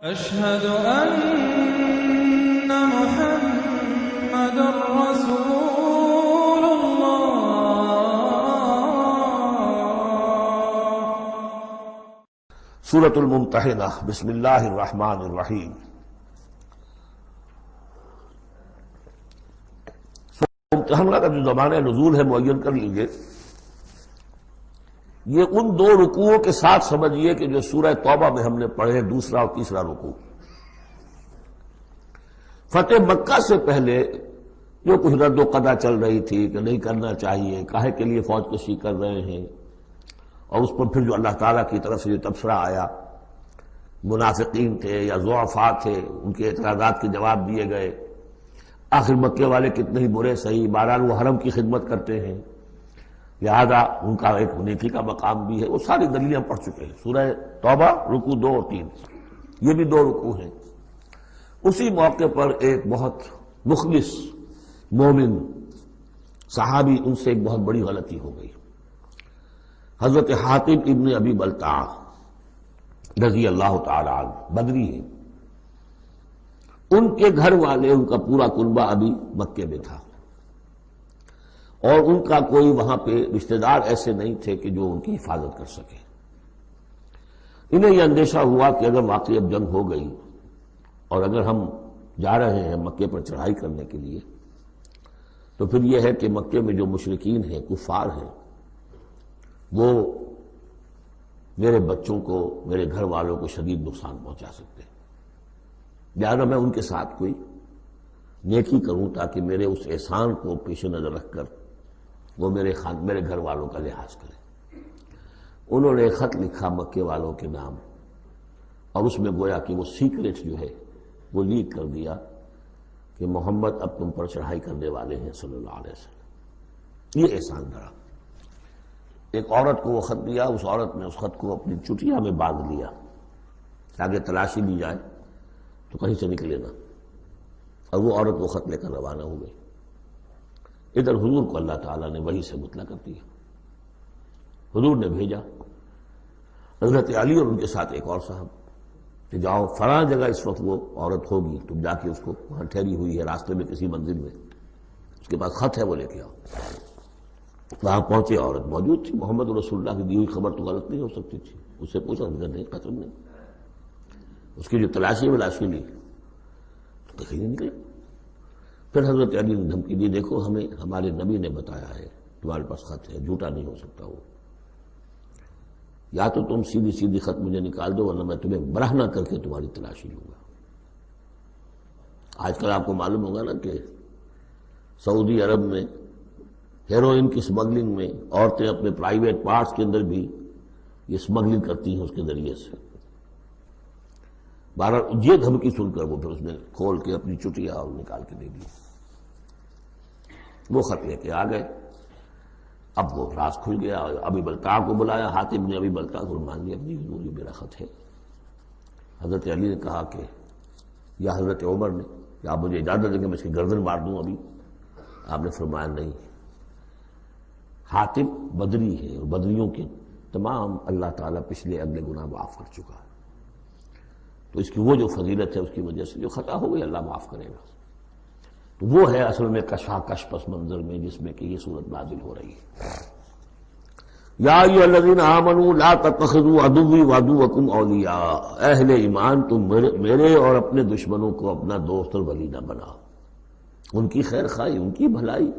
أشهد أن محمد رسول الله۔ سورۃ الممتحنہ، بسم اللہ الرحمن الرحیم۔ ممتحنہ کا جو زمانہ نزول ہے معین کر لیجئے، یہ ان دو رکوعوں کے ساتھ سمجھیے کہ جو سورہ توبہ میں ہم نے پڑھے، دوسرا اور تیسرا رکوع۔ فتح مکہ سے پہلے جو کچھ رد و قدا چل رہی تھی کہ نہیں کرنا چاہیے، کاہے کے لیے فوج کشی کر رہے ہیں، اور اس پر پھر جو اللہ تعالیٰ کی طرف سے جو تبصرہ آیا، منافقین تھے یا ضعفاء تھے، ان کے اعتراضات کے جواب دیے گئے۔ آخر مکے والے کتنے ہی برے صحیح، بہرحال وہ حرم کی خدمت کرتے ہیں، لہذا ان کا ایک نیکی کا مقام بھی ہے۔ وہ ساری دلیلیں پڑھ چکے ہیں۔ سورہ توبہ رکوع 2 اور 3، یہ بھی 2 رکوع ہیں۔ اسی موقع پر ایک بہت مخلص مومن صحابی، ان سے ایک بہت بڑی غلطی ہو گئی۔ حضرت حاتب ابن ابی بلتع رضی اللہ تعالی عنہ، بدری ہیں۔ ان کے گھر والے، ان کا پورا کنبہ ابھی مکے میں تھا، اور ان کا کوئی وہاں پہ رشتہ دار ایسے نہیں تھے کہ جو ان کی حفاظت کر سکے۔ انہیں یہ اندیشہ ہوا کہ اگر واقعی اب جنگ ہو گئی اور اگر ہم جا رہے ہیں مکے پر چڑھائی کرنے کے لیے، تو پھر یہ ہے کہ مکے میں جو مشرکین ہیں، کفار ہیں، وہ میرے بچوں کو، میرے گھر والوں کو شدید نقصان پہنچا سکتے ہیں۔ لہٰذا میں ان کے ساتھ کوئی نیکی کروں تاکہ میرے اس احسان کو پیش نظر رکھ کر وہ میرے گھر والوں کا لحاظ کریں۔ انہوں نے ایک خط لکھا مکے والوں کے نام، اور اس میں گویا کہ وہ سیکریٹ جو ہے وہ لیک کر دیا کہ محمد اب تم پر چڑھائی کرنے والے ہیں صلی اللہ علیہ وسلم۔ یہ احسان دھرا۔ ایک عورت کو وہ خط دیا، اس عورت نے اس خط کو اپنی چٹیا میں باندھ لیا تاکہ تلاشی لی جائے تو کہیں سے نکلے نہ، اور وہ عورت وہ خط لے کر روانہ ہو گئی۔ ادھر حضور کو اللہ تعالیٰ نے وحی سے مطلع کر دیا۔ حضور نے بھیجا حضرت علی اور ان کے ساتھ ایک اور صاحب کہ جاؤ فلاں جگہ اس وقت وہ عورت ہوگی، تم جا کے اس کو وہاں ٹھہری ہوئی ہے راستے میں کسی منزل میں، اس کے پاس خط ہے، وہ لے کے آؤ۔ وہاں پہنچے، عورت موجود تھی۔ محمد رسول اللہ کی دی ہوئی خبر تو غلط نہیں ہو سکتی تھی۔ اس سے پوچھا، نہیں قتل نہیں۔ اس کی جو تلاشی لی تو کہیں نہیں نکلے۔ پھر حضرت علی نے دھمکی دی، دیکھو ہمیں ہمارے نبی نے بتایا ہے تمہارے پاس خط ہے، جھوٹا نہیں ہو سکتا وہ، یا تو تم سیدھی خط مجھے نکال دو ورنہ میں تمہیں برہنہ کر کے تمہاری تلاشی لوں گا۔ آج کل آپ کو معلوم ہوگا نا کہ سعودی عرب میں ہیروئن کی سمگلنگ میں عورتیں اپنے پرائیویٹ پارٹس کے اندر بھی یہ سمگلنگ کرتی ہیں اس کے ذریعے سے۔ بہرحال یہ دھمکی سن کر وہ پھر اس نے کھول کے اپنی چٹیا اور نکال کے دے دی۔ وہ خط لے کے آ گئے۔ اب وہ راز کھل گیا، ابی بلتع کو بلایا، حاتب نے ابی بلتع کو مان لیا، اپنی حضور یہ میرا خط ہے۔ حضرت علی نے کہا کہ، یا حضرت عمر نے کہ آپ مجھے اجازت دیں کہ میں اس کی گردن مار دوں ابھی؟ آپ نے فرمایا نہیں، حاتب بدری ہے اور بدریوں کے تمام اللہ تعالیٰ پچھلے اگلے گناہ معاف کر چکا ہے، تو اس کی وہ جو فضیلت ہے اس کی وجہ سے جو خطا ہو گئی اللہ معاف کرے گا۔ تو وہ ہے اصل میں کشاکش پس منظر میں جس میں کہ یہ صورت نازل ہو رہی ہے۔ یا ایھا الذین آمنوا لا تتخذوا عدوی وعدوکم اولیاء، اہل ایمان تم میرے اور اپنے دشمنوں کو اپنا دوست اور ولی نہ بناؤ۔ ان کی خیر خواہی، ان کی بھلائی،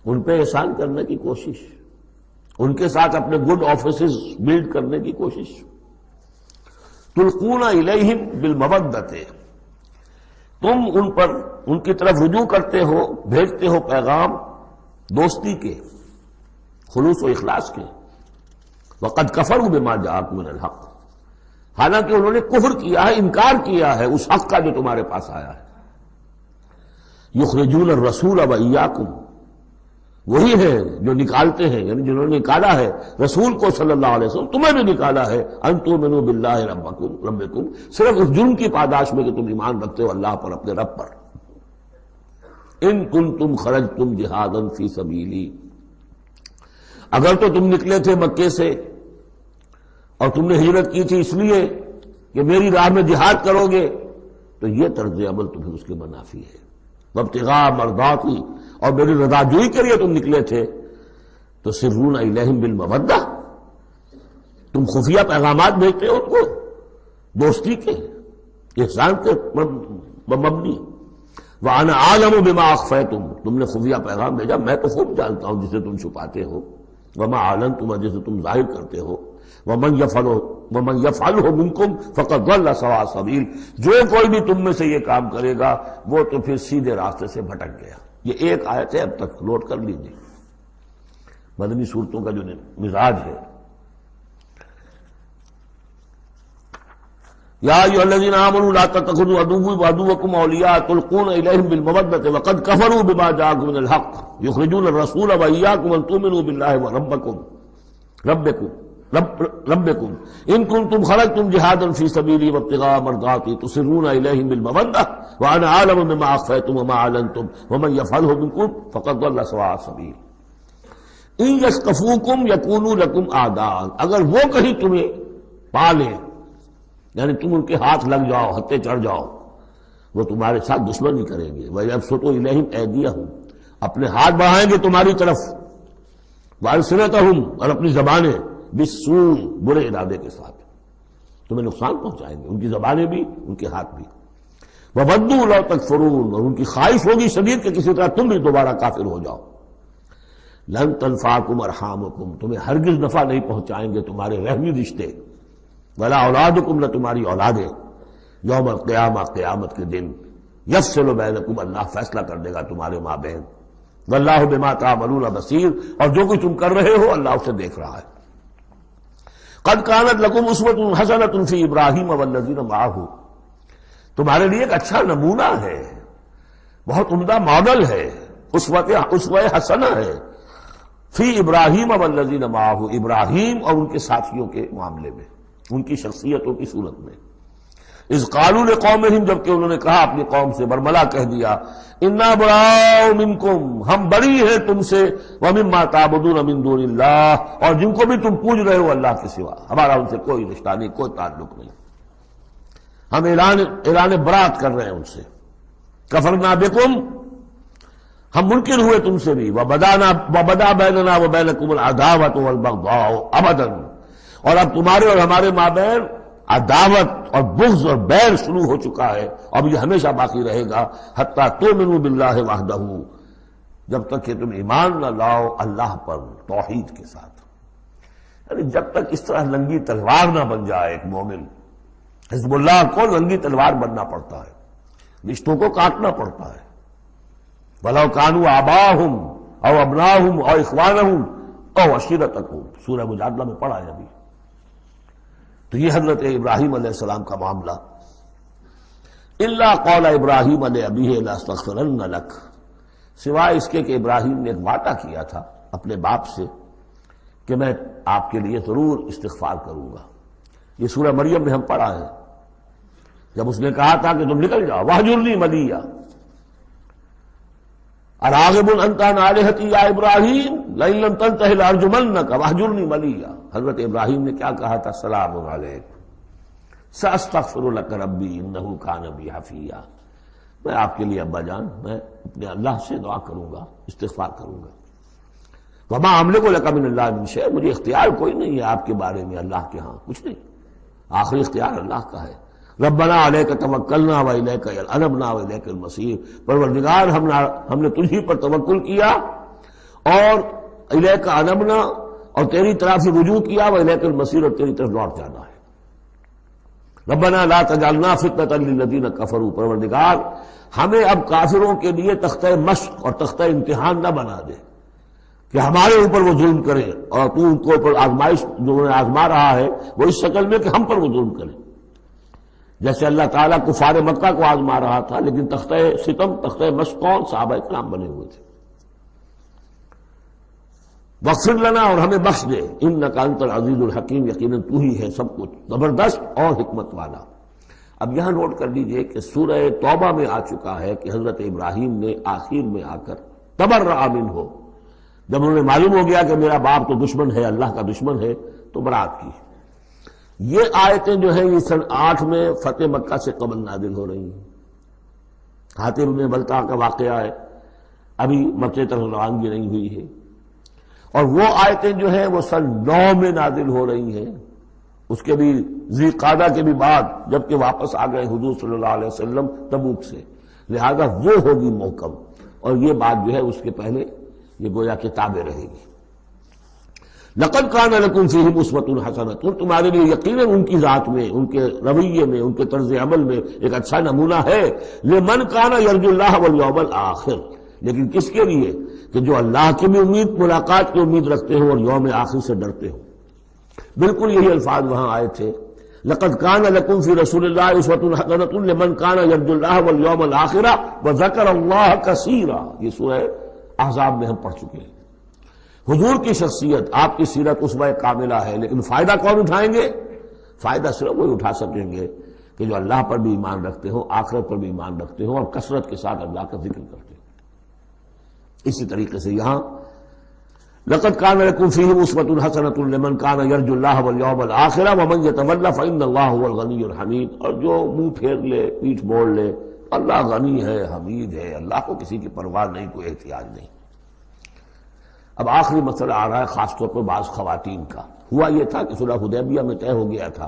ان پہ احسان کرنے کی کوشش، ان کے ساتھ اپنے گڈ آفیسز بلڈ کرنے کی کوشش۔ تلقون الیہم بالمودۃ، تم ان پر ان کی طرف رجوع کرتے ہو، بھیجتے ہو پیغام دوستی کے، خلوص و اخلاص کے۔ وقد کفروا بما جاءکم من الحق، حالانکہ انہوں نے کفر کیا ہے، انکار کیا ہے اس حق کا جو تمہارے پاس آیا ہے۔ یخرجون الرسول وایاکم، وہی ہے جو نکالتے ہیں، یعنی جنہوں نے نکالا ہے رسول کو صلی اللہ علیہ وسلم، تمہیں بھی نکالا ہے، ان تؤمنوا باللہ ربکم، صرف اس جرم کی پاداش میں کہ تم ایمان رکھتے ہو اللہ پر، اپنے رب پر۔ ان کنتم خرجتم جہادا فی سبیلی، اگر تو تم نکلے تھے مکے سے اور تم نے ہجرت کی تھی اس لیے کہ میری راہ میں جہاد کرو گے تو یہ طرز عمل تو پھر اس کے منافی ہے. وابتغاء مرضاتی، اور میری رضا جوئی کے لیے تم نکلے تھے تو سرون الیہم بالمودہ، تم خفیہ پیغامات بھیجتے ہو ان کو دوستی کے، احسان کے مبنی. وَأَنَا أَعْلَمُ بِمَا أَخْفَيْتُمْ، تم نے خفیہ پیغام بھیجا، میں تو خوب جانتا ہوں جسے تم چھپاتے ہو. وَمَا أَعْلَنْتُمْ، جسے تم ظاہر کرتے ہو. وَمَنْ يَفْعَلْهُ مِنْكُمْ فَقَدْ ضَلَّ سَوَاءَ السَّبِيلِ، جو کوئی بھی تم میں سے یہ کام کرے گا وہ تو پھر سیدھے راستے سے بھٹک گیا. یہ ایک آیت ہے، اب تک نوٹ کر لیجیے. مدنی صورتوں کا جو مزاج ہے. یا ایھا الذین آمنوا لا تتخذوا عدوی وعدوکم اولیاء تلقون الیہم بالمودۃ وقد کفروا بما جاءکم من الحق یخرجون الرسول وایاکم ان تؤمنوا باللہ ربکم ان کنتم خرجتم جہادا فی سبیلی وابتغاء مرضاتی تسرون الیہم بالمودۃ وانا اعلم بما اخفیتم وما اعلنتم ومن یفعلہ منکم فقد ضل سواء السبیل. ان یثقفوکم یکونوا لکم اعداء، اگر وہ کہیں تمہیں پا لیں، یعنی تم ان کے ہاتھ لگ جاؤ، ہتھے چڑھ جاؤ، وہ تمہارے ساتھ دشمنی کریں گے. وَيَبْسُطُوا إِلَيْهِمْ أَيْدِيَهُمْ، اپنے ہاتھ بڑھائیں گے تمہاری طرف. وَأَلْسِنَتَهُمْ، اور اپنی زبانیں، بِالسُّوءِ، برے ارادے کے ساتھ تمہیں نقصان پہنچائیں گے، ان کی زبانیں بھی ان کے ہاتھ بھی. وَوَدُّوا لَوْ تَكْفُرُونَ، اور ان کی خواہش ہوگی شدید کہ کسی طرح تم بھی دوبارہ کافر ہو جاؤ. لَن تَنفَعَكُمْ أَرْحَامُكُمْ، تمہیں ہرگز نفع نہیں پہنچائیں گے تمہارے رحمی رشتے. ولا اولادکم، نہ تمہاری اولادیں. یوم القیامہ، قیامت کے دن. یفصل بینکم، اللہ فیصلہ کر دے گا تمہارے مابین. واللہ بما تعملون بصیر، اور جو کچھ تم کر رہے ہو اللہ اسے دیکھ رہا ہے. قد کانت لکم اسوۃ حسنۃ فی ابراہیم والذین معہ، تمہارے لیے ایک اچھا نمونہ ہے، بہت عمدہ ماڈل ہے، اسوہ حسنہ ہے. فی ابراہیم والذین معہ، ابراہیم اور ان کے ساتھیوں کے معاملے میں، ان کی شخصیتوں کی صورت میں. اذ قالوا لقومہم، جبکہ انہوں نے کہا اپنی قوم سے، برملا کہہ دیا، انا براء منکم، ہم بری ہیں تم سے، ومما تعبدون من دون اللہ، اور جن کو بھی تم پوج رہے ہو اللہ کے سوا، ہمارا ان سے کوئی رشتہ نہیں، کوئی تعلق نہیں. ہم اعلان برات کر رہے ہیں ان سے. کفرنا بکم، ہم منکر ہوئے تم سے بھی. وبدا بیننا وبینکم العداوۃ والبغضاء ابدا، اور اب تمہارے اور ہمارے مابین عداوت اور بغض اور بیل شروع ہو چکا ہے، اب یہ ہمیشہ باقی رہے گا. حتی تؤمنوا باللہ وحدہ، جب تک کہ تم ایمان نہ لاؤ اللہ پر توحید کے ساتھ. یعنی جب تک اس طرح لنگی تلوار نہ بن جائے ایک مومن. حزب اللہ کو لنگی تلوار بننا پڑتا ہے، رشتوں کو کاٹنا پڑتا ہے. وَلَوْ كَانُوا آبَاءَهُمْ أَوْ أَبْنَاءَهُمْ أَوْ إِخْوَانَهُمْ أَوْ عَشِيرَتَهُمْ، سورہ مجادلہ میں پڑھا ہے ابھی. تو یہ حضرت ابراہیم علیہ السلام کا معاملہ. إِلَّا قَالَ إِبْرَاهِيمَ لِأَبِيهِ لَأَسْتَغْفِرَنَّ لَكَ، سوائے اس کے کہ ابراہیم نے ایک وعدہ کیا تھا اپنے باپ سے کہ میں آپ کے لیے ضرور استغفار کروں گا. یہ سورہ مریم میں ہم پڑھا ہے، جب اس نے کہا تھا کہ تم نکل جاؤ. وَاهْجُرْنِي مَلِيًّا اراغب انت عن آلہتی یا ابراہیم لئن لم تنتہ لارجمنک واہجرنی ملیا. حضرت ابراہیم نے کیا کہا تھا؟ سلام علیک ساستغفر لک ربی انہ کان بی حفیا، میں آپ کے لیے ابا جان میں اپنے اللہ سے دعا کروں گا، استغفار کروں گا. وما املک لک من اللہ من شیء، مجھے اختیار کوئی نہیں ہے آپ کے بارے میں اللہ کے ہاں، کچھ نہیں، آخری اختیار اللہ کا ہے. ربنا علیک توکلنا والیک انبنا والیک المصیر، پروردگار ہم نے تجھی پر توکل کیا اور الیک انبنا، اور تیری طرف سے رجوع کیا، والیک المصیر، اور تیری طرف لوٹ جانا ہے. ربنا لا تجعلنا فتنۃ للذین کفروا، پروردگار ہمیں اب کافروں کے لیے تختہ مشق اور تختہ امتحان نہ بنا دے کہ ہمارے اوپر وہ ظلم کریں، اور تو ان کو اوپر آزمائش جو انہیں آزما رہا ہے وہ اس شکل میں کہ ہم پر وہ ظلم کریں. جیسے اللہ تعالیٰ کفار مکہ کو آزما رہا تھا، لیکن تختہ ستم، تختہ مشق کون؟ صحابہ کرام بنے ہوئے تھے. واغفر لنا، اور ہمیں بخش دے، انک انت العزیز الحکیم، یقیناً تو ہی ہے سب کچھ زبردست اور حکمت والا. اب یہاں نوٹ کر لیجئے کہ سورہ توبہ میں آ چکا ہے کہ حضرت ابراہیم نے آخر میں آ کر تبرأ منہ، جب انہوں نے معلوم ہو گیا کہ میرا باپ تو دشمن ہے، اللہ کا دشمن ہے، تو برات کی. یہ آیتیں جو ہیں یہ سن 8 میں فتح مکہ سے قبل نازل ہو رہی ہیں. حاطب بن بلتع کا واقعہ ہے، ابھی مکے طرف روانگی نہیں ہوئی ہے. اور وہ آیتیں جو ہیں وہ سن 9 میں نازل ہو رہی ہیں، اس کے بھی ذی قعدہ کے بھی بعد، جبکہ واپس آ گئے حضور صلی اللہ علیہ وسلم تبوک سے. لہذا وہ ہوگی محکم، اور یہ بات جو ہے اس کے پہلے یہ گویا کتابیں رہے گی. لقد کان لکم فیہم اسوۃ حسنۃ، تمہارے لیے یقیناً ان کی ذات میں، ان کے رویے میں، ان کے طرز عمل میں ایک اچھا نمونہ ہے. لمن کان یرجو اللہ والیوم الآخر، لیکن کس کے لیے؟ کہ جو اللہ کی بھی ملاقات کی امید رکھتے ہو اور یوم آخر سے ڈرتے ہو. بالکل یہی الفاظ وہاں آئے تھے. لقد کان لکم فی رسول اللہ اسوۃ حسنۃ لمن کان یرجو اللہ والیوم الآخر وذکر اللہ کثیرا. یہ سورہ احزاب میں ہم پڑھ چکے ہیں. حضور کی شخصیت، آپ کی سیرت اسوہ کاملہ ہے، لیکن فائدہ کون اٹھائیں گے؟ فائدہ صرف وہی اٹھا سکیں گے کہ جو اللہ پر بھی ایمان رکھتے ہو، آخرت پر بھی ایمان رکھتے ہو اور کثرت کے ساتھ اللہ کا ذکر کرتے ہو. اسی طریقے سے یہاں لقد کان لکم فیہم اسوۃ حسنۃ لمن کان یرجو اللہ والیوم الآخر ومن یتولی فإن اللہ هو الغنی الحمید. اور جو منہ پھیر لے، پیٹھ موڑ لے، اللہ غنی ہے، حمید ہے، اللہ کو کسی کی پرواہ نہیں، کوئی احتیاج نہیں. اب آخری مسئلہ آ رہا ہے خاص طور پر بعض خواتین کا. ہوا یہ تھا کہ صلح حدیبیہ میں طے ہو گیا تھا،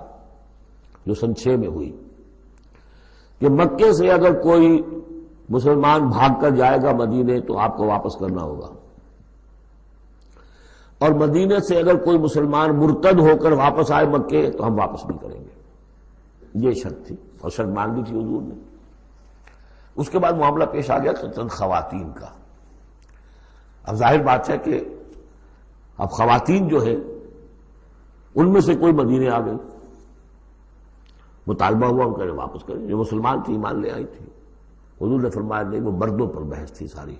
جو سن 6 میں ہوئی، کہ مکے سے اگر کوئی مسلمان بھاگ کر جائے گا مدینے تو آپ کو واپس کرنا ہوگا، اور مدینے سے اگر کوئی مسلمان مرتد ہو کر واپس آئے مکے تو ہم واپس نہیں کریں گے. یہ شرط تھی، اور شرط مان لی تھی حضور نے. اس کے بعد معاملہ پیش آ گیا چند خواتین کا. اب ظاہر بات ہے کہ اب خواتین جو ہے ان میں سے کوئی مدینے آ گئی، مطالبہ ہوا ان کا واپس کریں. جو مسلمان تھی ایمان لے آئی تھی. حضور نے فرمایا نہیں، وہ مردوں پر بحث تھی، ساری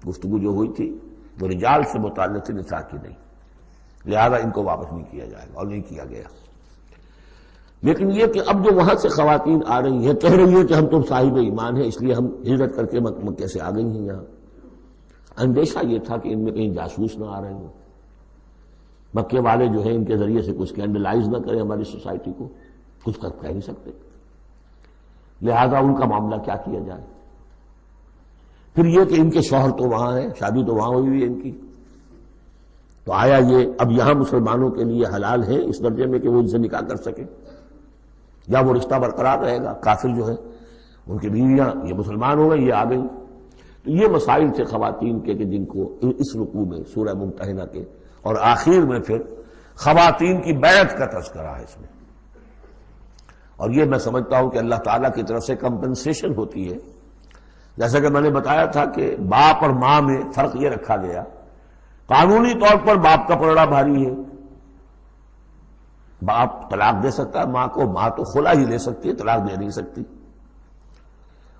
گفتگو جو ہوئی تھی وہ رجال سے متعلق تھی، نساء کی نہیں، لہذا ان کو واپس نہیں کیا جائے گا، اور نہیں کیا گیا. لیکن یہ کہ اب جو وہاں سے خواتین آ رہی ہیں، کہہ رہی ہیں کہ ہم تو صاحب ایمان ہیں، اس لیے ہم ہجرت کر کے مکے سے آ گئی ہیں یہاں. اندیشہ یہ تھا کہ ان میں کہیں جاسوس نہ آ رہے ہوں، مکے والے جو ہیں ان کے ذریعے سے کچھ اسکینڈلائز نہ کریں ہماری سوسائٹی کو. کچھ کہہ نہیں سکتے، لہذا ان کا معاملہ کیا کیا جائے. پھر یہ کہ ان کے شوہر تو وہاں ہیں، شادی تو وہاں ہوئی ہوئی ہے ان کی، تو آیا یہ اب یہاں مسلمانوں کے لیے حلال ہے اس درجے میں کہ وہ ان سے نکاح کر سکیں، یا وہ رشتہ برقرار رہے گا؟ کافر جو ہے ان کی بیویاں یہ مسلمان ہو گئی، یہ آ گئی. تو یہ مسائل تھے خواتین کے کہ جن کو اس رکوع میں سورہ ممتحنہ کے اور آخر میں پھر خواتین کی بیعت کا تذکرہ ہے اس میں. اور یہ میں سمجھتا ہوں کہ اللہ تعالیٰ کی طرف سے کمپنسیشن ہوتی ہے. جیسا کہ میں نے بتایا تھا کہ باپ اور ماں میں فرق یہ رکھا گیا، قانونی طور پر باپ کا پلڑا بھاری ہے. باپ طلاق دے سکتا ہے ماں کو، ماں تو خلا ہی لے سکتی ہے، طلاق دے نہیں سکتی.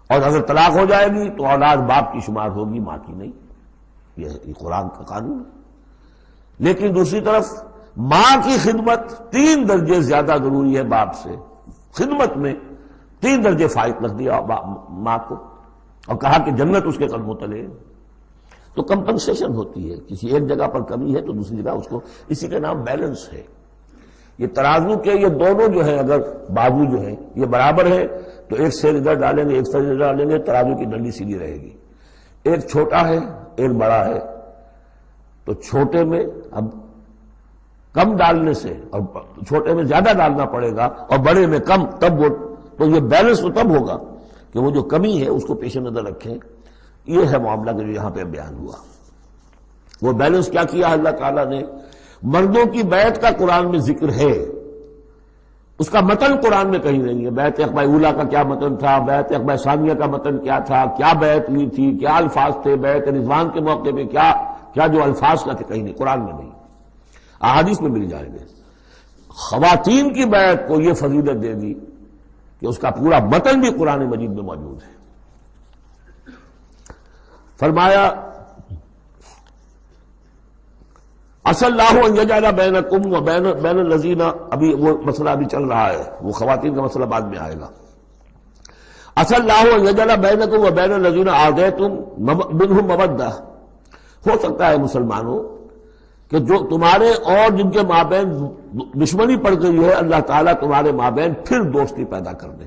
اور اگر طلاق ہو جائے گی تو اولاد باپ کی شمار ہوگی، ماں کی نہیں. یہ قرآن کا قانون ہے. لیکن دوسری طرف ماں کی خدمت 3 درجے زیادہ ضروری ہے باپ سے. خدمت میں 3 درجے فائق رکھ دیا ماں کو، اور کہا کہ جنت اس کے قدموں تلے. تو کمپنسیشن ہوتی ہے، کسی ایک جگہ پر کمی ہے تو دوسری جگہ اس کو، اسی کا نام بیلنس ہے. یہ ترازو کے یہ دونوں جو ہیں، اگر بازو جو ہیں یہ برابر ہے تو ایک سیر ادھر ڈالیں گے، ایک سیر ادھر ڈالیں گے، ترازو کی ڈنڈی سیدھی رہے گی. ایک چھوٹا ہے ایک بڑا ہے تو چھوٹے میں اب کم ڈالنے سے، اور چھوٹے میں زیادہ ڈالنا پڑے گا اور بڑے میں کم، تب وہ تو یہ بیلنس تو تب ہوگا کہ وہ جو کمی ہے اس کو پیش نظر رکھیں. یہ ہے معاملہ کہ جو یہاں پہ بیان ہوا. وہ بیلنس کیا کیا اللہ تعالیٰ نے؟ مردوں کی بیعت کا قرآن میں ذکر ہے، اس کا متن قرآن میں کہیں نہیں ہے. بیعت عقبہ اولیٰ کا کیا متن تھا، بیعت عقبہ ثانیہ کا متن کیا تھا، کیا بیعت ہوئی تھی، کیا الفاظ تھے، بیعت رضوان کے موقع پہ کیا جو الفاظ کا تھے، کہیں نہیں، قرآن میں نہیں. احادیث میں مل جائیں گے. خواتین کی بیعت کو یہ فضیلت دے دی کہ اس کا پورا متن بھی قرآن مجید میں موجود ہے. فرمایا عسى الله ان يجعل بينكم وبين الذين، ابھی وہ مسئلہ ابھی چل رہا ہے، وہ خواتین کا مسئلہ بعد میں آئے گا. عسى الله ان يجعل بينكم وبين الذين عاديتم منهم مودة. ہو سکتا ہے مسلمانوں کہ جو تمہارے اور جن کے مابین دشمنی پڑ گئی ہے اللہ تعالیٰ تمہارے مابین پھر دوستی پیدا کر دے.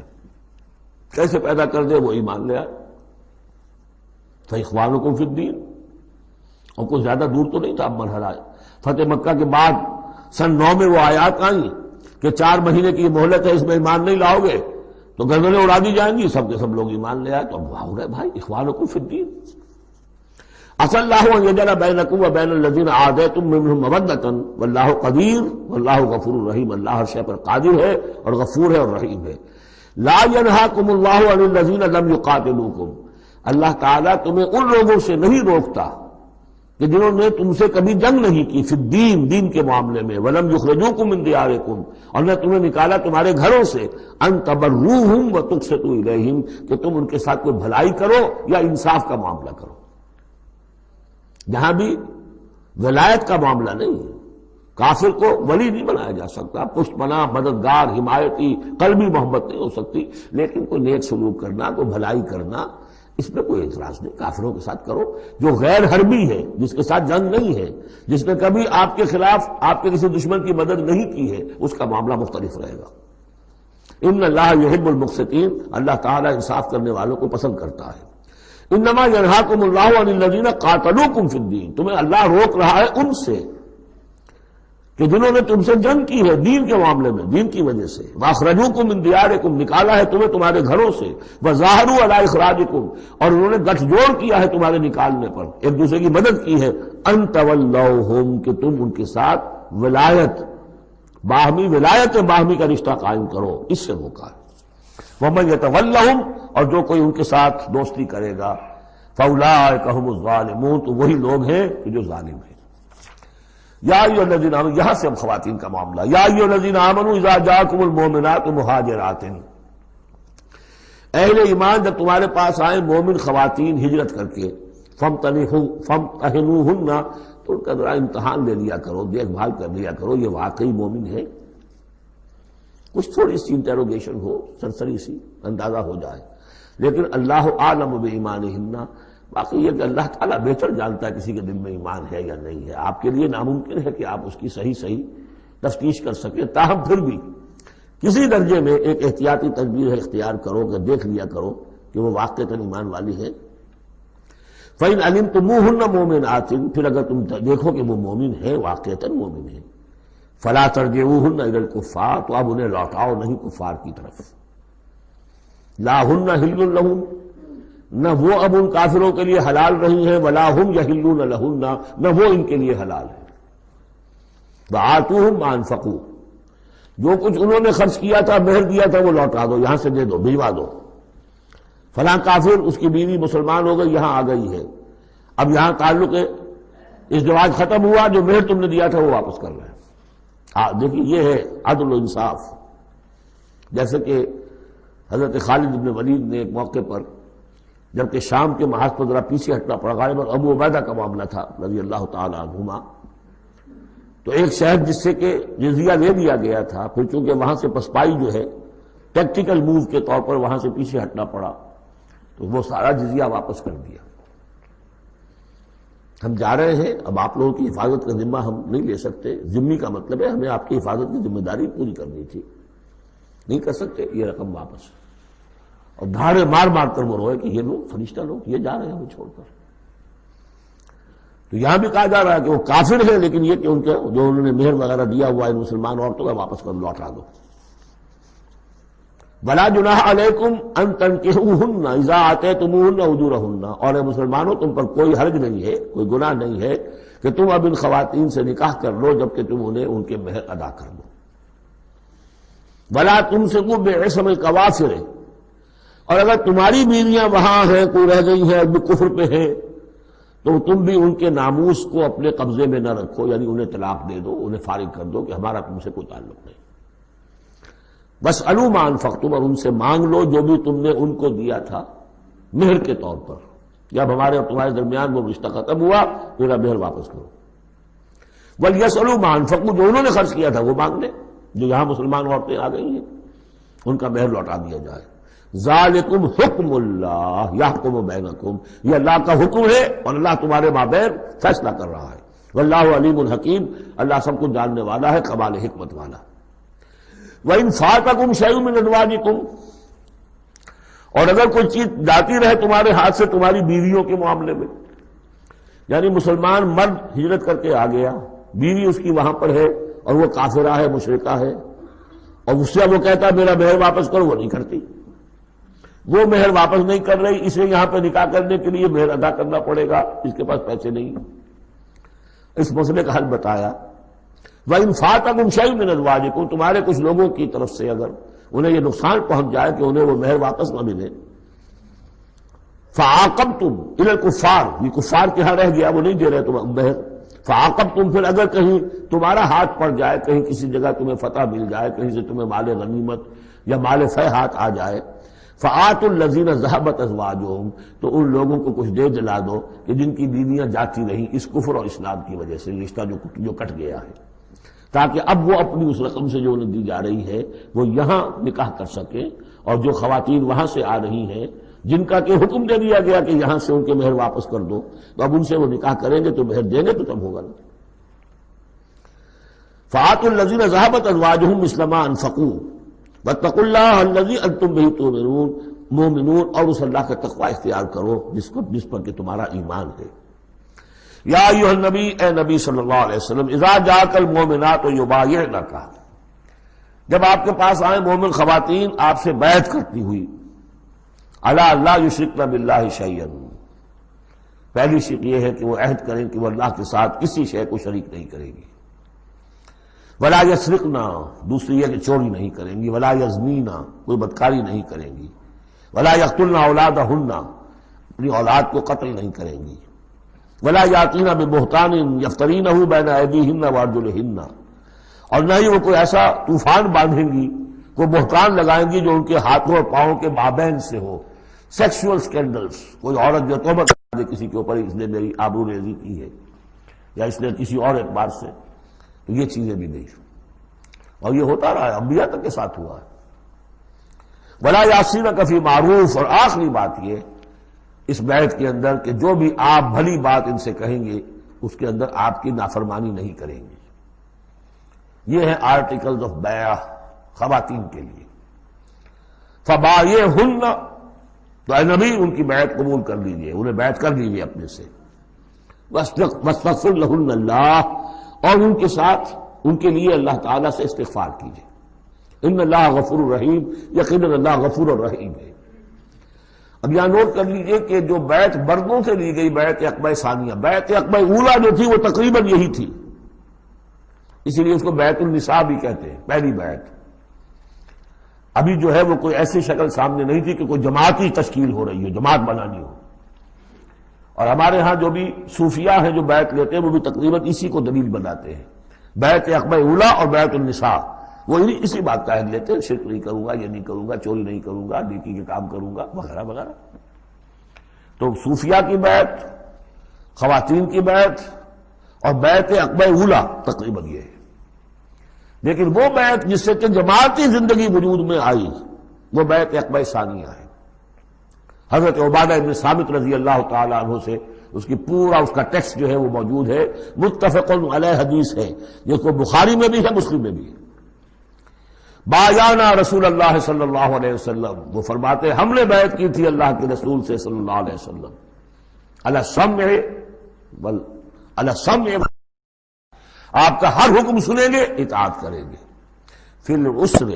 کیسے پیدا کر دے؟ وہ ایمان لے آئے. فاخوانکم فی الدین. اور کوئی زیادہ دور تو نہیں تھا اب مرحلہ. فتح مکہ کے بعد سن 9 میں وہ آیات آئیں کہ 4 مہینے کی مہلت ہے، اس میں ایمان نہیں لاؤ گے تو گردنیں اڑا دی جائیں گی. سب کے سب لوگ ایمان لے آئے. تو اب ہو گئے بھائی اخوانکم فی الدین. عسى الله ان يجعل بينكم وبين الذين عاديتم منهم مودة والله قدير والله غفور رحيم. اللہ ہر شے پر قادر ہے اور غفور ہے اور رحیم ہے. لا ينهاكم الله عن الذين لم يقاتلوكم. اللہ تعالیٰ تمہیں ان لوگوں سے نہیں روکتا کہ جنہوں نے تم سے کبھی جنگ نہیں کی فی الدین، دین کے معاملے میں. ولم يخرجوكم من دياركم. اور نہ تمہیں نکالا تمہارے گھروں سے. ان تبروهم وتقسطوا اليهم. کہ تم ان کے ساتھ کوئی بھلائی کرو یا انصاف کا معاملہ کرو. یہاں بھی ولایت کا معاملہ نہیں ہے. کافر کو ولی نہیں بنایا جا سکتا، پشت پناہ، مددگار، حمایتی، قلبی محبت نہیں ہو سکتی، لیکن کوئی نیک سلوک کرنا، کوئی بھلائی کرنا، اس میں کوئی اعتراض نہیں. کافروں کے ساتھ کرو. جو غیر حربی ہے، جس کے ساتھ جنگ نہیں ہے، جس نے کبھی آپ کے خلاف آپ کے کسی دشمن کی مدد نہیں کی ہے، اس کا معاملہ مختلف رہے گا. ان اللہ یحب المقسطین. اللہ تعالیٰ انصاف کرنے والوں کو پسند کرتا ہے. انما ینہاکم اللہ عن الذین قاتلوکم فی الدین. تمہیں اللہ روک رہا ہے ان سے کہ جنہوں نے تم سے جنگ کی ہے دین کے معاملے میں، دین کی وجہ سے. واخرجوکم من دیارکم. نکالا ہے تمہیں تمہارے گھروں سے. وظاہروا علی اخراجکم. اور انہوں نے گٹھ جوڑ کیا ہے تمہارے نکالنے پر، ایک دوسرے کی مدد کی ہے. ان تولوہم. کہ تم ان کے ساتھ ولایت، باہمی ولایت، باہمی کا رشتہ قائم کرو، اس سے روکا ہے. وَمَن يَتَوَلَّهُمْ. اور جو کوئی ان کے ساتھ دوستی کرے گا فَأُولَٰئِكَ هُمُ الظَّالِمُونَ. تو وہی لوگ ہیں کہ جو ظالم ہیں. یا ایھا الذین آمنوا. یہاں سے اب خواتین کا معاملہ. یا ایھا الذین آمنوا اذا جاءکم المؤمنات مہاجرات. اہل ایمان جب تمہارے پاس آئے مومن خواتین ہجرت کر کے، فامتحنوہن. تو ان کا ذرا امتحان لے لیا کرو، دیکھ بھال کر لیا کرو یہ واقعی مومن ہے. کچھ تھوڑی سی انٹروگیشن ہو، سرسری سی اندازہ ہو جائے. لیکن اللہ عالم بایمانہن. باقی یہ کہ اللہ تعالیٰ بہتر جانتا ہے کسی کے دل میں ایمان ہے یا نہیں ہے. آپ کے لیے ناممکن ہے کہ آپ اس کی صحیح تفتیش کر سکیں. تاہم پھر بھی کسی درجے میں ایک احتیاطی تدبیر اختیار کرو کہ دیکھ لیا کرو کہ وہ واقعتاً ایمان والی ہے. فَإِنْ عَلِمْتُمُوهُنَّ مُؤْمِنَاتٍ. پھر اگر تم دیکھو کہ وہ مومن ہے، واقعتاً مومن ہے، فَلَا تَرْجِعُوهُنَّ إِلَى الْكُفَّارِ. تو اب انہیں لوٹاؤ نہیں کفار کی طرف. لَا هُنَّ حِلٌّ لَهُمْ. نہ وہ اب ان کافروں کے لیے حلال رہی ہیں، وَلَا هُمْ يَحِلُّونَ لَهُنَّ. نہ وہ ان کے لیے حلال ہے. وَآتُوهُمْ مَا أَنفَقُوا. جو کچھ انہوں نے خرچ کیا تھا، مہر دیا تھا، وہ لوٹا دو، یہاں سے دے دو، بھجوا دو. فلاں کافر، اس کی بیوی مسلمان ہو گئی، یہاں آ گئی ہے، اب یہاں تعلق ازدواج ختم ہوا، جو مہر تم نے دیا تھا وہ واپس کر رہے ہیں. دیکھیے یہ ہے عدل و انصاف. جیسے کہ حضرت خالد بن ولید نے ایک موقع پر، جبکہ شام کے محاذ پر ذرا پیچھے ہٹنا پڑا، غالباً ابو عبیدہ کا معاملہ تھا رضی اللہ تعالی عنہما. تو ایک شہر جس سے کہ جزیہ لے لیا گیا تھا، پھر چونکہ وہاں سے پسپائی جو ہے ٹیکٹیکل موو کے طور پر وہاں سے پیچھے ہٹنا پڑا، تو وہ سارا جزیہ واپس کر دیا. ہم جا رہے ہیں، اب آپ لوگوں کی حفاظت کا ذمہ ہم نہیں لے سکتے. ذمہ کا مطلب ہے ہمیں آپ کی حفاظت کی ذمہ داری پوری کرنی تھی، نہیں کر سکتے. یہ رقم واپس. اور دھاڑے مار مار کر وہ روئے کہ یہ لوگ فرشتہ لوگ یہ جا رہے ہیں ہمیں چھوڑ کر. تو یہاں بھی کہا جا رہا ہے کہ وہ کافر ہیں، لیکن یہ کہ ان کے جو انہوں نے مہر وغیرہ دیا ہوا ہے مسلمان عورتوں کا واپس کر لوٹا دو. وَلَا جُنَاحَ عَلَيْكُمْ أَن تَنكِحُوهُنَّ إِذَا آتَيْتُمُوهُنَّ أُجُورَهُنَّ. اور اے مسلمانوں تم پر کوئی حرج نہیں ہے، کوئی گناہ نہیں ہے کہ تم اب ان خواتین سے نکاح کر لو جبکہ تم انہیں ان کے مہر ادا کر دو. وَلَا تُمْسِكُوا بِعِصَمِ الْكَوَافِرِ. اور اگر تمہاری بیویاں وہاں ہیں، کوئی رہ گئی ہیں، اب کفر پہ ہیں، تو تم بھی ان کے ناموس کو اپنے قبضے میں نہ رکھو، یعنی انہیں طلاق دے دو، انہیں فارغ کر دو کہ ہمارا تم سے کوئی تعلق نہیں. بس وَاسْأَلُوا مَا أَنفَقْتُمْ. اور ان سے مانگ لو جو بھی تم نے ان کو دیا تھا مہر کے طور پر. جب ہمارے اور تمہارے درمیان وہ رشتہ ختم ہوا، میرا مہر واپس کرو. وَلْيَسْأَلُوا مَا أَنفَقُوا. جو انہوں نے خرچ کیا تھا وہ مانگ لیں. جو یہاں مسلمان عورتیں آ گئی ہیں ان کا مہر لوٹا دیا جائے. ذالکم حکم اللہ یحکم بینکم. یہ اللہ کا حکم ہے اور اللہ تمہارے مابین فیصلہ کر رہا ہے. واللہ علیم الحکیم، اللہ سب کچھ جاننے والا ہے، کمال حکمت والا۔ وَإِنْ فَاتَكُمْ شَيْءٌ مِّنْ أَزْوَاجِكُمْ، اور اگر کوئی چیز جاتی رہے تمہارے ہاتھ سے تمہاری بیویوں کے معاملے میں، یعنی مسلمان مرد ہجرت کر کے آ گیا، بیوی اس کی وہاں پر ہے اور وہ کافرہ ہے، مشرکہ ہے، اور اس سے وہ کہتا ہے میرا مہر واپس کرو، وہ نہیں کرتی، وہ مہر واپس نہیں کر رہی، اسے یہاں پہ نکاح کرنے کے لیے مہر ادا کرنا پڑے گا، اس کے پاس پیسے نہیں۔ اس مسئلے کا حل بتایا۔ وَإِنْ فَاتَكُمْ شَيْءٌ مِّنْ أَزْوَاجِكُمْ، تمہارے کچھ لوگوں کی طرف سے اگر انہیں یہ نقصان پہنچ جائے کہ انہیں وہ مہر واپس نہ ملے، فَعَاقَبْتُمْ إِلَى الْكُفَّارِ، یہ کفار کے ہاں رہ گیا، وہ نہیں دے رہے تم مہر، فَعَاقَبْتُمْ، پھر اگر کہیں تمہارا ہاتھ پڑ جائے، کہیں کسی جگہ تمہیں فتح مل جائے، کہیں سے تمہیں مال غنیمت یا مال فہ ہاتھ آ جائے، فَآتُوا الَّذِينَ ذَهَبَتْ أَزْوَاجُهُمْ، تو ان لوگوں کو کچھ دے دلا دو کہ جن کی بیویاں جاتی رہیں اس کفر اور اسلام کی وجہ سے، رشتہ جو کٹ گیا ہے، تاکہ اب وہ اپنی اس رقم سے جو انہیں دی جا رہی ہے وہ یہاں نکاح کر سکیں، اور جو خواتین وہاں سے آ رہی ہیں جن کا کہ حکم دے دیا گیا کہ یہاں سے ان کے مہر واپس کر دو، تو اب ان سے وہ نکاح کریں گے تو مہر دیں گے تو تب ہوگا نا۔ فَآتُوا الَّذِينَ ذَهَبَتْ أَزْوَاجُهُمْ مِثْلَ مَا أَنفَقُوا وَاتَّقُوا اللَّهَ الَّذِي أَنتُم بِهِ مُؤْمِنُونَ، اور اس اللہ کا تقوی اختیار کرو جس پر کہ تمہارا ایمان ہے۔ یا ایھا النبی، اے نبی صلی اللہ علیہ وسلم، اذا جاءک المؤمنات یبایعنک، جب آپ کے پاس آئیں مومن خواتین آپ سے بیعت کرتی ہوئی، علی اللہ یشرکن باللہ شیئا، پہلی شرط یہ ہے کہ وہ عہد کریں کہ وہ اللہ کے ساتھ کسی شے کو شریک نہیں کریں گی، ولا یسرقن، دوسری یہ کہ چوری نہیں کریں گی، ولا یزنین، کوئی بدکاری نہیں کریں گی، ولا یقتلن اولادہن، اپنی اولاد کو قتل نہیں کریں گی، ولا یاتین ببہتان یفترینہ بین ایدیہن وارجلہن، اور نہ ہی وہ کوئی ایسا طوفان باندھیں گی، کوئی بہتان لگائیں گی جو ان کے ہاتھوں اور پاؤں کے مابین سے ہو، سیکسول سکینڈلز، کوئی عورت جو توبہ کر دے کسی کے اوپر اس نے میری آبرو ریزی کی ہے یا اس نے کسی اور اعتبار سے، تو یہ چیزیں بھی نہیں، اور یہ ہوتا رہا ہے، انبیاء تک کے ساتھ ہوا ہے۔ ولا یعصینک فی معروف، اور آخری بات یہ اس بیعت کے اندر کہ جو بھی آپ بھلی بات ان سے کہیں گے اس کے اندر آپ کی نافرمانی نہیں کریں گے۔ یہ ہے آرٹیکلز آف بیعہ خواتین کے لیے۔ فبایعہن، تو اے نبی ان کی بیعت قبول کر لیجئے، انہیں بیعت کر لیجئے اپنے سے، واستغفر لہن اللہ، اور ان کے ساتھ ان کے لیے اللہ تعالیٰ سے استغفار کیجئے۔ ان اللہ غفور الرحیم، یقیناً اللہ غفور الرحیم ہے۔ اب یہاں نوٹ کر لیجئے کہ جو بیعت مردوں سے لی گئی بیعت عقبہ ثانیہ، بیعت عقبہ اولیٰ جو تھی وہ تقریباً یہی تھی، اسی لیے اس کو بیعت النساء بھی کہتے ہیں، پہلی بیعت۔ ابھی جو ہے وہ کوئی ایسی شکل سامنے نہیں تھی کہ کوئی جماعتی تشکیل ہو رہی ہو، جماعت بنانی ہو، اور ہمارے ہاں جو بھی صوفیاء ہیں جو بیعت لیتے ہیں وہ بھی تقریباً اسی کو دلیل بناتے ہیں، بیعت عقبہ اولیٰ اور بیعت النساء، وہ اسی بات کا عہد لیتے ہیں، شرک نہیں کروں گا، یہ نہیں کروں گا، چوری نہیں کروں گا، نیکی کے کام کروں گا، وغیرہ وغیرہ۔ تو صوفیاء کی بیعت، خواتین کی بیعت اور بیعت عقبہ اولیٰ تقریباً یہ ہے۔ لیکن وہ بیعت جس سے کہ جماعتی زندگی وجود میں آئی وہ بیعت عقبہ ثانیہ ہے۔ حضرت عبادہ بن ثابت رضی اللہ تعالیٰ عنہ سے اس کی پورا اس کا ٹیکسٹ جو ہے وہ موجود ہے، متفق علیہ حدیث ہے، جس کو بخاری میں بھی ہے، مسلم میں بھی ہے۔ بایعنا رسول اللہ صلی اللہ علیہ وسلم، وہ فرماتے ہم نے بیعت کی تھی اللہ کے رسول سے صلی اللہ علیہ وسلم، علی السمع، آپ کا ہر حکم سنیں گے، اطاعت کریں گے، فی العسر،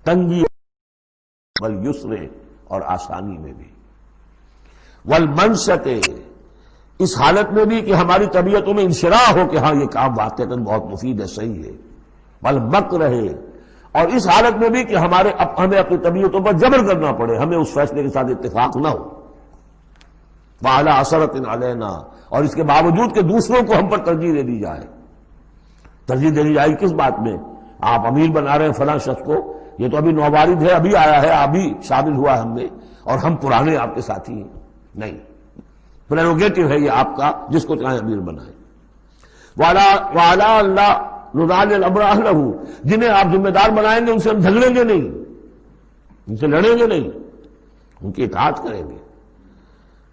تنگی، والیسر، اور آسانی میں بھی، والمنشط، اس حالت میں بھی کہ ہماری طبیعتوں میں انشراح ہو کہ ہاں یہ کام واقعتاً بہت مفید ہے، صحیح ہے، والمکرہ، اور اس حالت میں بھی کہ ہمیں اپنی طبیعتوں پر جبر کرنا پڑے، ہمیں اس فیصلے کے ساتھ اتفاق نہ ہو، وعلی اثرۃ علینا، اور اس کے باوجود کہ دوسروں کو ہم پر ترجیح دے دی جائے۔ ترجیح دے دی جائے کس بات میں؟ آپ امیر بنا رہے ہیں فلاں شخص کو، یہ تو ابھی نوبارد ہے، ابھی آیا ہے، ابھی شامل ہوا ہم میں، اور ہم پرانے آپ کے ساتھی ہیں، نہیں، پریروگیٹو ہے یہ آپ کا، جس کو چاہے امیر بنائیں۔ وعلی اللہ نضال الامر اہلہ، جنہیں آپ ذمہ دار بنائیں گے ان سے ہم جھگڑیں گے نہیں، ان سے لڑیں گے نہیں، ان کی اطاعت کریں گے۔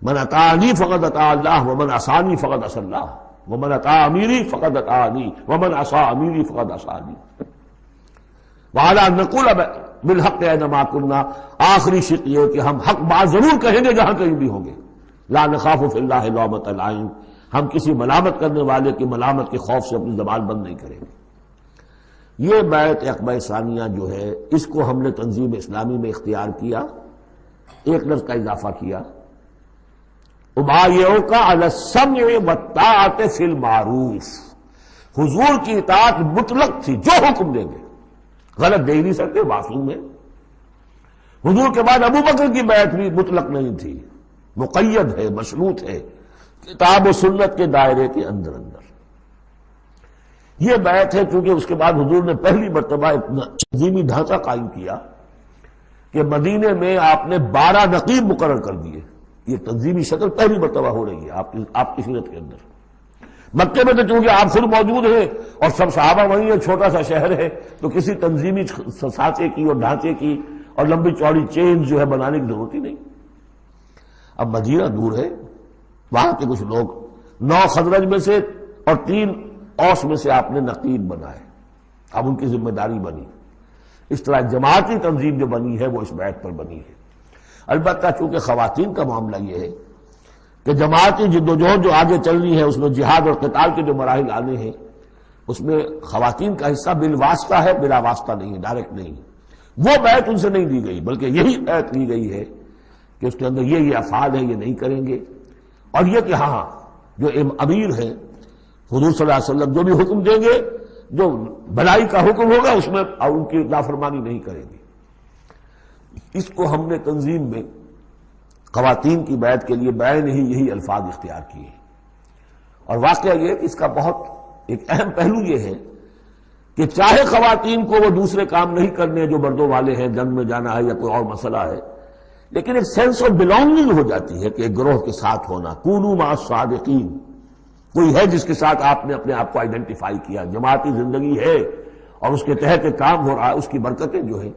من اطاعنی فقد اطاع اللہ ومن عصانی فقد عصی اللہ، ومن اطاع امیری فقد اطاعنی ومن عصى امیری فقد عصانی وعلی ان نقول بالحق اینما کنا، آخری شق یہ کہ ہم حق بات ضرور کہیں گے جہاں کہیں بھی ہوں گے، لا نخاف فی اللہ لومۃ لائم، ہم کسی ملامت کرنے والے کی ملامت کے خوف سے اپنی زبان بند نہیں کریں گے۔ یہ بیعت عقبہ ثانیہ جو ہے اس کو ہم نے تنظیم اسلامی میں اختیار کیا، ایک لفظ کا اضافہ کیا، ابایعک علی السمع والطاعۃ فی المعروف، حضور کی اطاعت مطلق تھی، جو حکم دیں گے، غلط دے ہی نہیں سکتے معصوم ہے۔ حضور کے بعد ابو بکر کی بیعت بھی مطلق نہیں تھی، مقید ہے، مشروط ہے، کتاب و سنت کے دائرے کے اندر اندر۔ یہ بیعت ہے کیونکہ اس کے بعد حضور نے پہلی مرتبہ ایک تنظیمی ڈھانچہ قائم کیا کہ مدینے میں آپ نے 12 نقیب مقرر کر دیے۔ یہ تنظیمی شکل پہلی مرتبہ ہو رہی ہے آپ کی سیرت کے اندر۔ مکے میں تو چونکہ آپ خود موجود ہیں اور سب صحابہ وہیں ہیں، چھوٹا سا شہر ہے، تو کسی تنظیمی سانچے کی اور ڈھانچے کی اور لمبی چوڑی چین جو ہے بنانے کی ضرورت ہی نہیں۔ اب مدینہ دور ہے، وہاں کے کچھ لوگ 9 خزرج میں سے اور 3 اوس میں سے آپ نے نقیب بنائے، اب ان کی ذمہ داری بنی۔ اس طرح جماعتی تنظیم جو بنی ہے وہ اس بیعت پر بنی ہے۔ البتہ چونکہ خواتین کا معاملہ یہ ہے کہ جماعتی جدوجہد جو آگے چلنی ہے اس میں جہاد اور قتال کے جو مراحل آنے ہیں اس میں خواتین کا حصہ بالواسطہ ہے، بلا واسطہ نہیں ہے، ڈائریکٹ نہیں۔ وہ بیعت ان سے نہیں دی گئی بلکہ یہی بیعت لی گئی ہے کہ اس کے اندر یہ افعال ہیں، یہ نہیں کریں گے، اور یہ کہ ہاں جو امیر ہے حضور صلی اللہ علیہ وسلم جو بھی حکم دیں گے، جو بھلائی کا حکم ہوگا اس میں اور ان کی نافرمانی نہیں کریں گے۔ اس کو ہم نے تنظیم میں خواتین کی بیعت کے لیے بعین ہی یہی الفاظ اختیار کیے ہیں۔ اور واقعہ یہ کہ اس کا بہت ایک اہم پہلو یہ ہے کہ چاہے خواتین کو وہ دوسرے کام نہیں کرنے جو مردوں والے ہیں، جنگ میں جانا ہے یا کوئی اور مسئلہ ہے، لیکن ایک سینس آف بلونگنگ ہو جاتی ہے کہ ایک گروہ کے ساتھ ہونا، کونوا مع الصادقین، کوئی ہے جس کے ساتھ آپ نے اپنے آپ کو آئیڈینٹیفائی کیا، جماعتی زندگی ہے اور اس کے تحت ایک کام ہو رہا ہے، اس کی برکتیں جو ہیں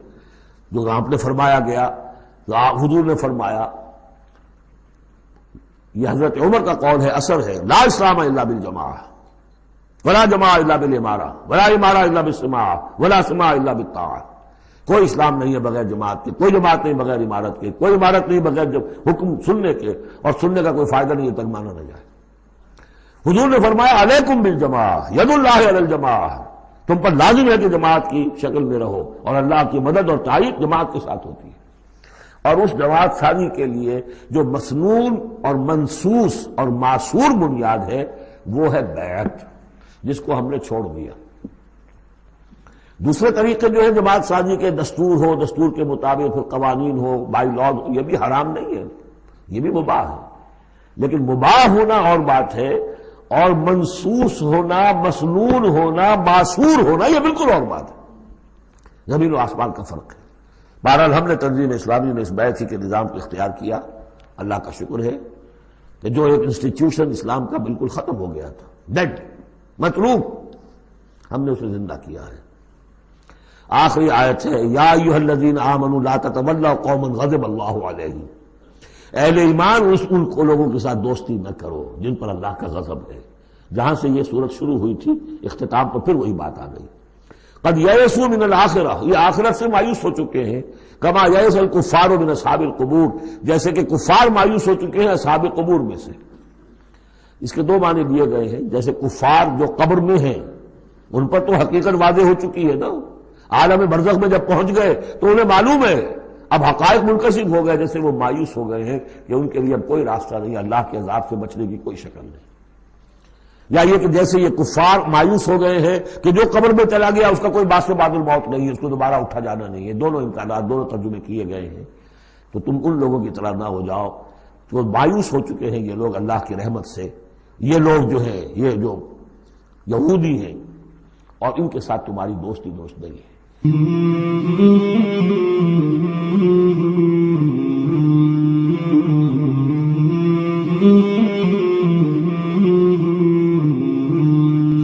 جو آپ نے فرمایا گیا، جو حضور نے فرمایا، یہ حضرت عمر کا قول ہے، اثر ہے، لا اسلام الا بالجماعہ ولا جماعہ الا بالامارہ ولا امارہ الا بالسماع ولا سماع الا بالطاعہ۔ کوئی اسلام نہیں ہے بغیر جماعت کے، کوئی جماعت نہیں بغیر عمارت کے، کوئی عمارت نہیں بغیر جب حکم سننے کے، اور سننے کا کوئی فائدہ نہیں ہے تک مانا نہ جائے۔ حضور نے فرمایا علیکم بالجماعہ ید اللہ علی الجماعہ، تم پر لازم ہے کہ جماعت کی شکل میں رہو، اور اللہ کی مدد اور تائید جماعت کے ساتھ ہوتی ہے۔ اور اس جماعت سازی کے لیے جو مسنون اور منصوص اور معصور بنیاد ہے وہ ہے بیعت، جس کو ہم نے چھوڑ دیا۔ دوسرے طریقے جو ہے جماعت سازی کے، دستور ہو، دستور کے مطابق پھر قوانین ہو، بائی لاز، یہ بھی حرام نہیں ہے، یہ بھی مباح ہے، لیکن مباح ہونا اور بات ہے، اور منصوص ہونا، مسنون ہونا، معصور ہونا یہ بالکل اور بات ہے، زمین و آسمان کا فرق ہے۔ بہرحال ہم نے تنظیم اسلامی میں اس بیعت کے نظام کو اختیار کیا۔ اللہ کا شکر ہے کہ جو ایک انسٹیٹیوشن اسلام کا بالکل ختم ہو گیا تھا، ڈیڈ، مطلوب، ہم نے اسے زندہ کیا ہے۔ آخری آیت ہے، یا ایھا الذین آمنوا لا تتولوا قوما غضب اللہ علیہم، اہل ایمان ان کو لوگوں کے ساتھ دوستی نہ کرو جن پر اللہ کا غضب ہے۔ جہاں سے یہ صورت شروع ہوئی تھی اختتام پر پھر وہی بات آ گئی، قد یئسوا من الآخرہ، یہ آخرت سے مایوس ہو چکے ہیں، کما یئس الکفار من اصحاب القبور، جیسے کہ کفار مایوس ہو چکے ہیں اصحاب قبور میں سے۔ اس کے دو معنی دیے گئے ہیں، جیسے کفار جو قبر میں ہیں ان پر تو حقیقت واضح ہو چکی ہے نا، عالم برزخ میں جب پہنچ گئے تو انہیں معلوم ہے، اب حقائق منکشف ہو گئے، جیسے وہ مایوس ہو گئے ہیں کہ ان کے لیے اب کوئی راستہ نہیں، اللہ کے عذاب سے بچنے کی کوئی شکل نہیں۔ یا یہ کہ جیسے یہ کفار مایوس ہو گئے ہیں کہ جو قبر میں چلا گیا اس کا کوئی باعث بعد الموت نہیں ہے، اس کو دوبارہ اٹھا جانا نہیں ہے۔ دونوں امکانات، دونوں ترجمے کیے گئے ہیں، تو تم ان لوگوں کی طرح نہ ہو جاؤ جو مایوس ہو چکے ہیں یہ لوگ اللہ کی رحمت سے۔ یہ لوگ جو ہیں، یہ جو یہودی ہیں، اور ان کے ساتھ تمہاری دوستی دوست نہیں ہے۔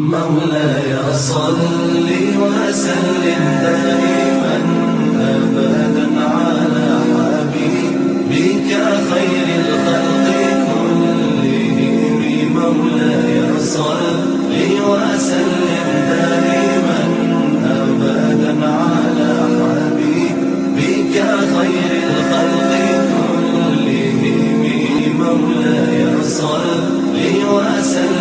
مولاي صل وسلم دائما أبدا على حبيبك خير الخلق كلهم مولاي صل مولاي صل وسلم